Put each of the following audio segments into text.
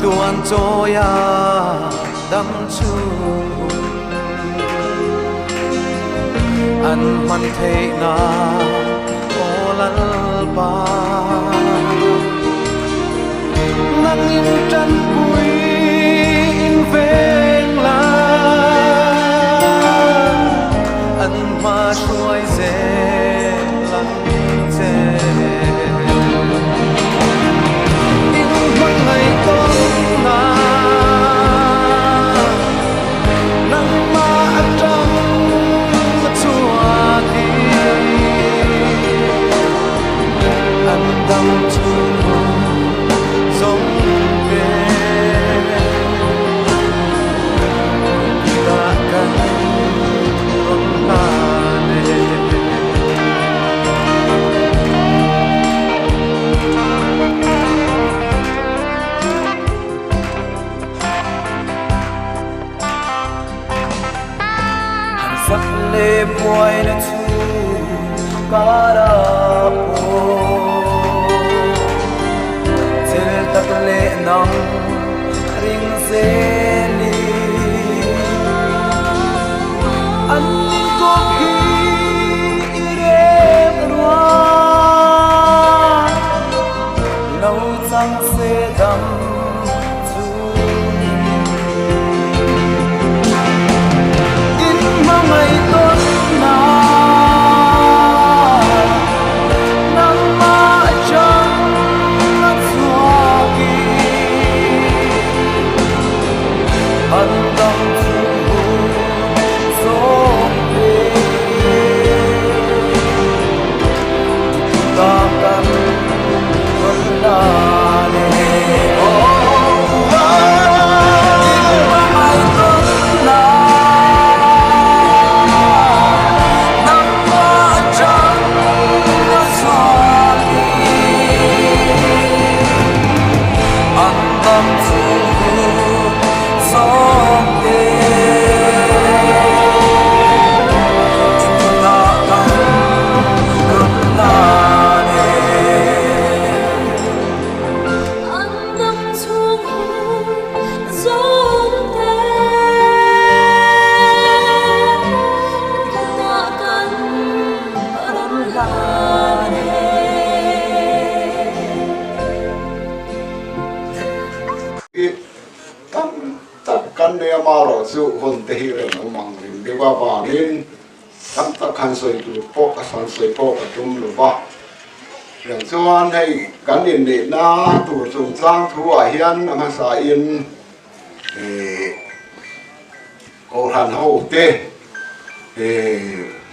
tuan joya dam chu an man thei na olal ba nang in trăn bụi in veng la an ma xuôi dễ lăng dễ in mang ngày con na nang ma ăn trăng mà chua đi an đâm chu giống lê buổi na chu cara po zel tak le nam ring zeli an ko ki ire rwa lâu chang se dam kan dia maro su hon te hi ren mang rin de ba ba nin tam ta khan soi tu po ka san soi po ka tum lu ba yang chuan hei kan in ni na tu chung chang thu a hian ang sa in ko han ho te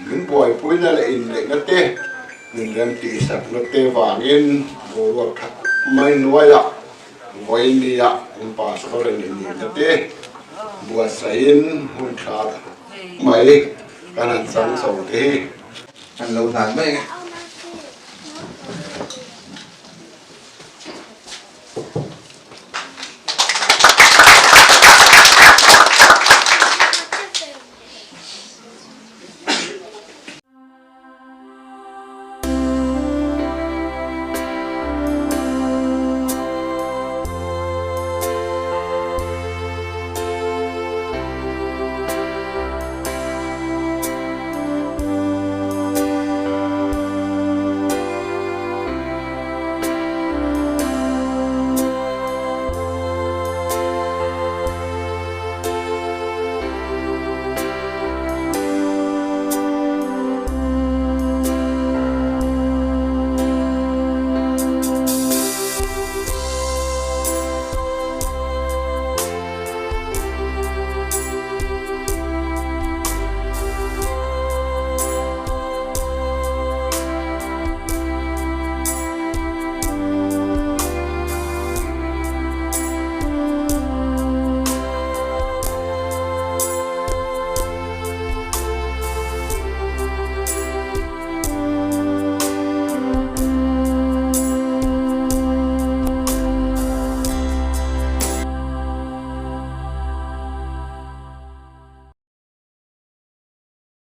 min boy pui na le in le na te min ram ti sak na te wa nin bo wa khat mai nuai ya voi ni ya un pa so ren ni na te bùa sấy hun khát mấy cái này sống sống thế lâu tháng mấy